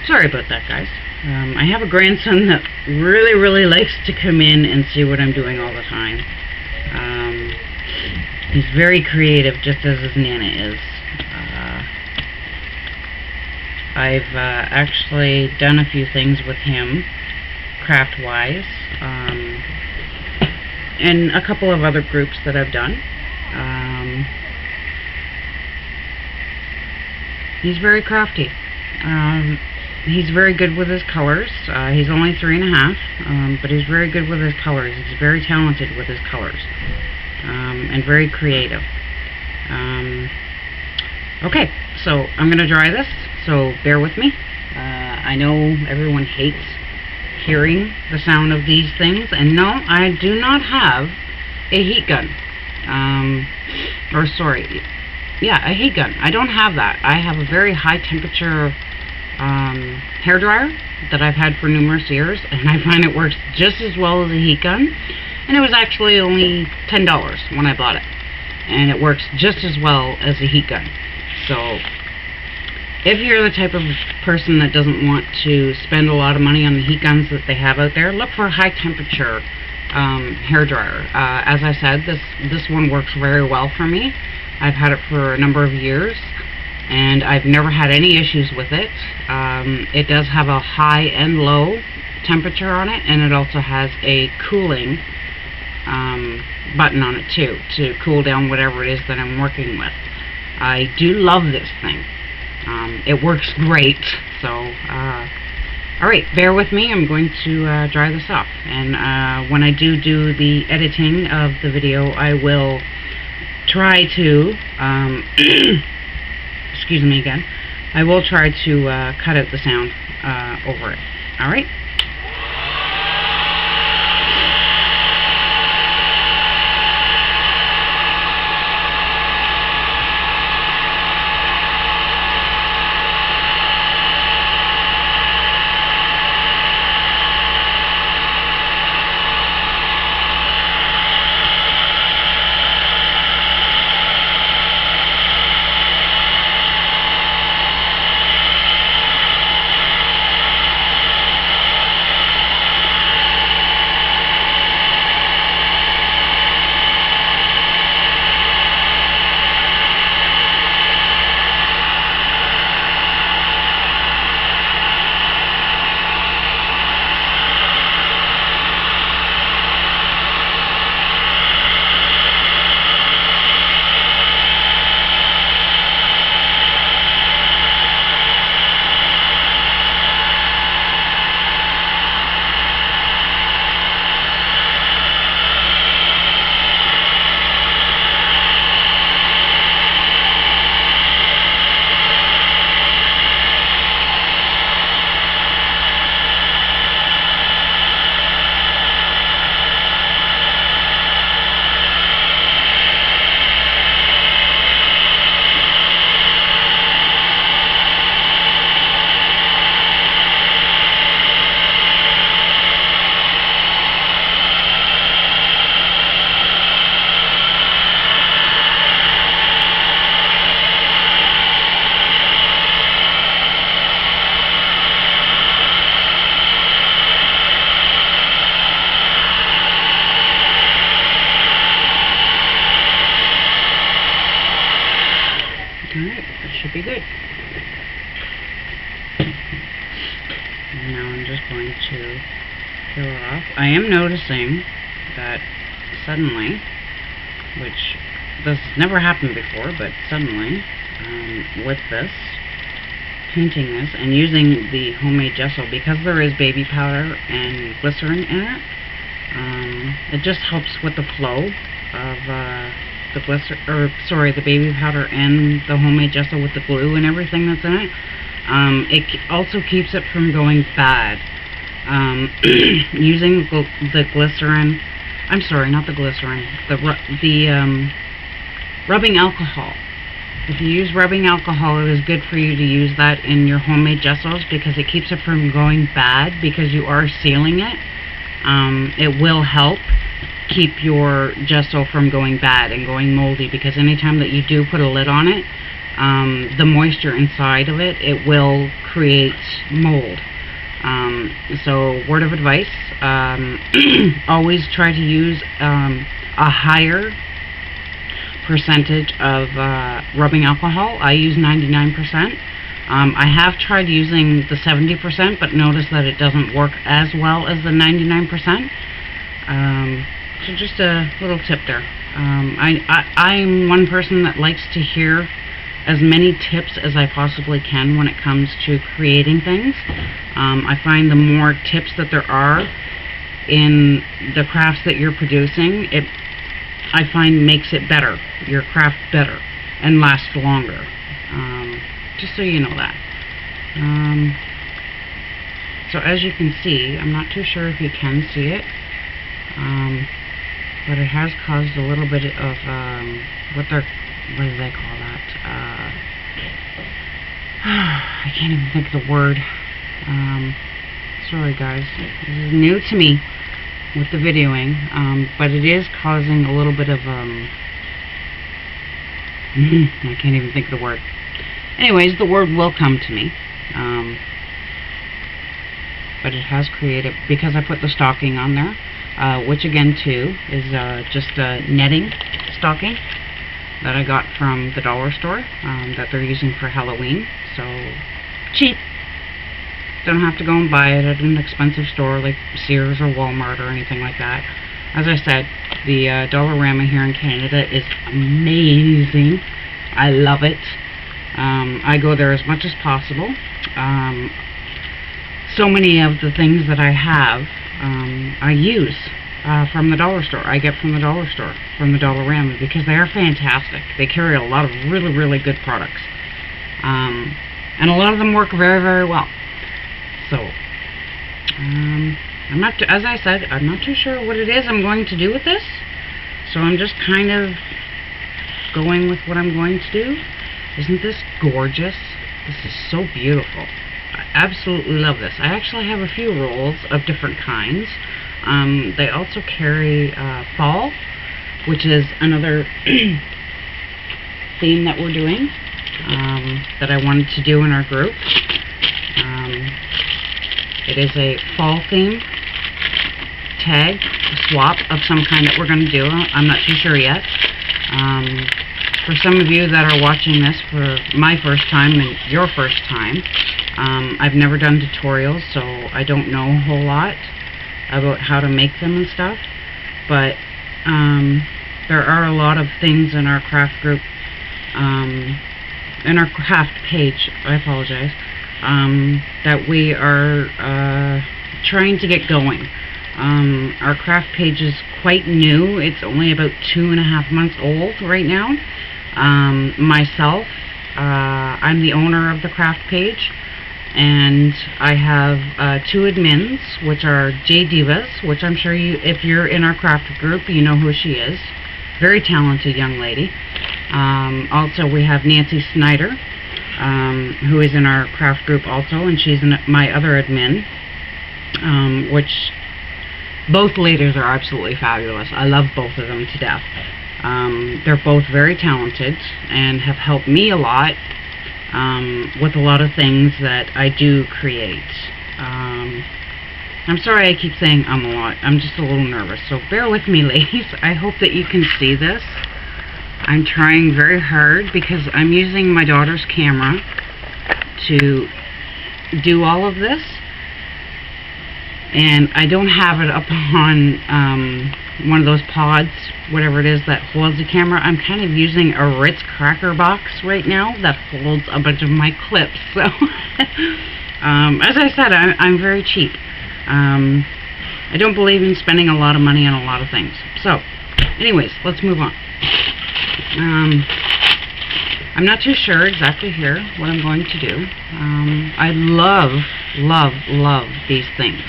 Sorry about that, guys. I have a grandson that really likes to come in and see what I'm doing all the time. He's very creative, just as his Nana is. I've actually done a few things with him, craft-wise, and a couple of other groups that I've done. He's very crafty. He's very good with his colors. He's only 3.5, but he's very good with his colors. He's very talented with his colors, and very creative. Okay, so I'm going to dry this, so bear with me. I know everyone hates hearing the sound of these things, and no, I do not have a heat gun. A heat gun. I don't have that. I have a very high temperature hair dryer that I've had for numerous years, and I find it works just as well as a heat gun. And it was actually only $10 when I bought it, and it works just as well as a heat gun. So if you're the type of person that doesn't want to spend a lot of money on the heat guns that they have out there, look for a high temperature hair dryer. As I said, this one works very well for me. I've had it for a number of years, and I've never had any issues with it. It does have a high and low temperature on it, and it also has a cooling button on it too, to cool down whatever it is that I'm working with. I do love this thing. It works great. So alright, bear with me. I'm going to dry this off, and when I do the editing of the video, I will try to excuse me again, I will try to cut out the sound over it. Alright? Alright, that should be good. And now I'm just going to peel it off. I am noticing that suddenly, which this has never happened before, but suddenly, with this, painting this, and using the homemade gesso, because there is baby powder and glycerin in it, it just helps with the flow of the baby powder and the homemade gesso with the glue and everything that's in it. It also keeps it from going bad. Using the glycerin, I'm sorry, not the glycerin, the rubbing alcohol. If you use rubbing alcohol, it is good for you to use that in your homemade gessos because it keeps it from going bad because you are sealing it. It will help keep your gesso from going bad and going moldy, because anytime that you do put a lid on it, the moisture inside of it, it will create mold. So word of advice, always try to use a higher percentage of rubbing alcohol. I use 99%. I have tried using the 70%, but notice that it doesn't work as well as the 99%. So just a little tip there. I'm one person that likes to hear as many tips as I possibly can when it comes to creating things. I find the more tips that there are in the crafts that you're producing, I find makes it better, your craft better, and last longer. Just so you know that. So as you can see, I'm not too sure if you can see it, but it has caused a little bit of what do they call that? I can't even think of the word. Sorry guys, this is new to me with the videoing, but it is causing a little bit of I can't even think of the word. Anyways, the word will come to me, but it has created, because I put the stocking on there, which again too is just a netting stocking that I got from the dollar store that they're using for Halloween. So cheap. Don't have to go and buy it at an expensive store like Sears or Walmart or anything like that. As I said, the Dollarama here in Canada is amazing. I love it. I go there as much as possible. So many of the things that I have, I use from the dollar store. I get from the dollar store, from the Dollarama, because they are fantastic. They carry a lot of really, really good products. And a lot of them work very, very well. So, I'm not, as I said, I'm not too sure what it is I'm going to do with this. So I'm just kind of going with what I'm going to do. Isn't this gorgeous? This is so beautiful. I absolutely love this. I actually have a few rolls of different kinds. They also carry fall, which is another theme that we're doing, that I wanted to do in our group. It is a fall theme tag swap of some kind that we're going to do. I'm not too sure yet. For some of you that are watching this for my first time and your first time, I've never done tutorials, so I don't know a whole lot about how to make them and stuff, but there are a lot of things in our craft group, in our craft page, I apologize, that we are trying to get going. Our craft page is quite new. It's only about 2.5 months old right now. Myself, I'm the owner of the craft page, and I have 2 admins, which are J Divas, which I'm sure you, if you're in our craft group, you know who she is. Very talented young lady. Also, we have Nancy Snyder, who is in our craft group also, and she's my other admin, which both ladies are absolutely fabulous. I love both of them to death. They're both very talented and have helped me a lot with a lot of things that I do create. I'm sorry I keep saying a lot. I'm just a little nervous, so bear with me, ladies. I hope that you can see this. I'm trying very hard because I'm using my daughter's camera to do all of this, and I don't have it up on one of those pods, whatever it is that holds the camera. I'm kind of using a Ritz cracker box right now that holds a bunch of my clips. So, as I said, I'm very cheap. I don't believe in spending a lot of money on a lot of things. So, anyways, let's move on. I'm not too sure exactly here what I'm going to do. I love, love, love these things.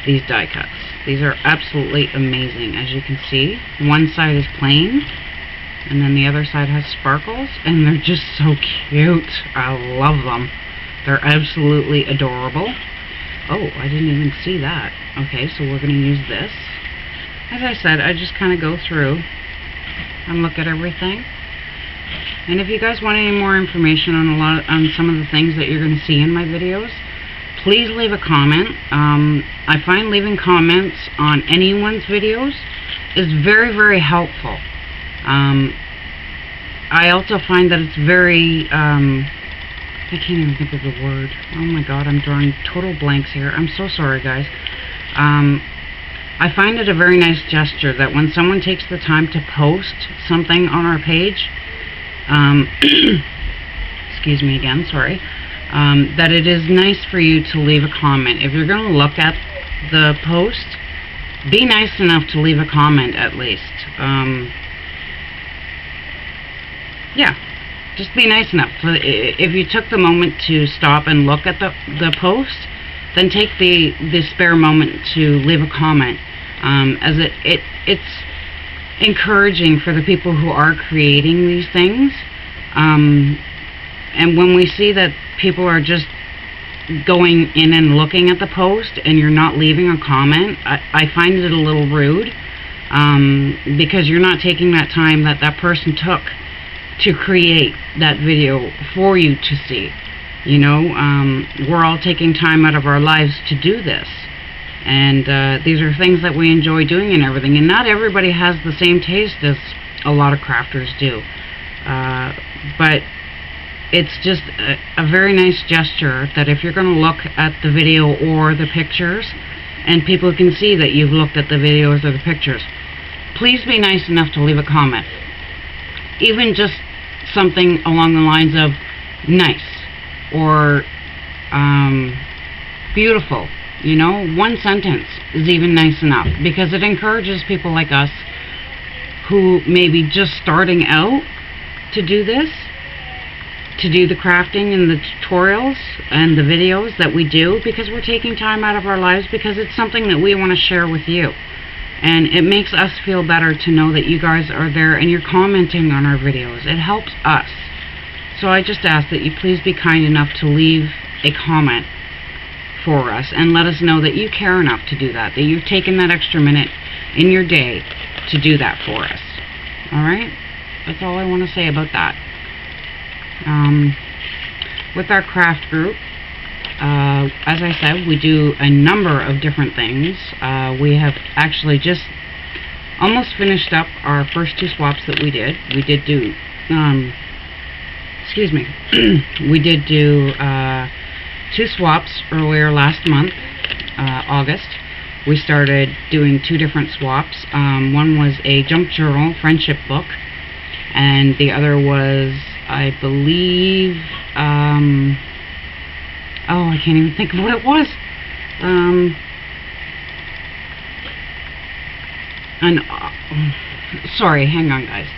These die cuts. These are absolutely amazing. As you can see, one side is plain, and then the other side has sparkles, and they're just so cute. I love them. They're absolutely adorable. Oh, I didn't even see that. Okay, so we're going to use this. As I said, I just kind of go through and look at everything. And if you guys want any more information on some of the things that you're going to see in my videos, please leave a comment. I find leaving comments on anyone's videos is very, very helpful. I also find that it's very, I can't even think of the word. Oh my god, I'm drawing total blanks here. I'm so sorry, guys. I find it a very nice gesture that when someone takes the time to post something on our page, excuse me again, sorry, that it is nice for you to leave a comment. If you're going to look at the post, be nice enough to leave a comment at least. Yeah, just be nice enough. If you took the moment to stop and look at the post, then take the spare moment to leave a comment, as it's encouraging for the people who are creating these things. And when we see that people are just going in and looking at the post and you're not leaving a comment, I find it a little rude, because you're not taking that time that person took to create that video for you to see. You know, we're all taking time out of our lives to do this, and these are things that we enjoy doing and everything, and not everybody has the same taste as a lot of crafters do, but it's just a very nice gesture that if you're going to look at the video or the pictures and people can see that you've looked at the videos or the pictures, please be nice enough to leave a comment. Even just something along the lines of nice or beautiful. You know, one sentence is even nice enough, because it encourages people like us who may be just starting out to do this, to do the crafting and the tutorials and the videos that we do, because we're taking time out of our lives, because it's something that we want to share with you. And it makes us feel better to know that you guys are there and you're commenting on our videos. It helps us. So I just ask that you please be kind enough to leave a comment for us and let us know that you care enough to do that, that you've taken that extra minute in your day to do that for us. Alright? That's all I want to say about that. With our craft group, as I said, we do a number of different things. We have actually just almost finished up our first 2 swaps that we did. We did do, excuse me, we did do 2 swaps earlier last month, August. We started doing 2 different swaps. One was a junk journal friendship book, and the other was, I believe, oh, I can't even think of what it was. Sorry, hang on, guys.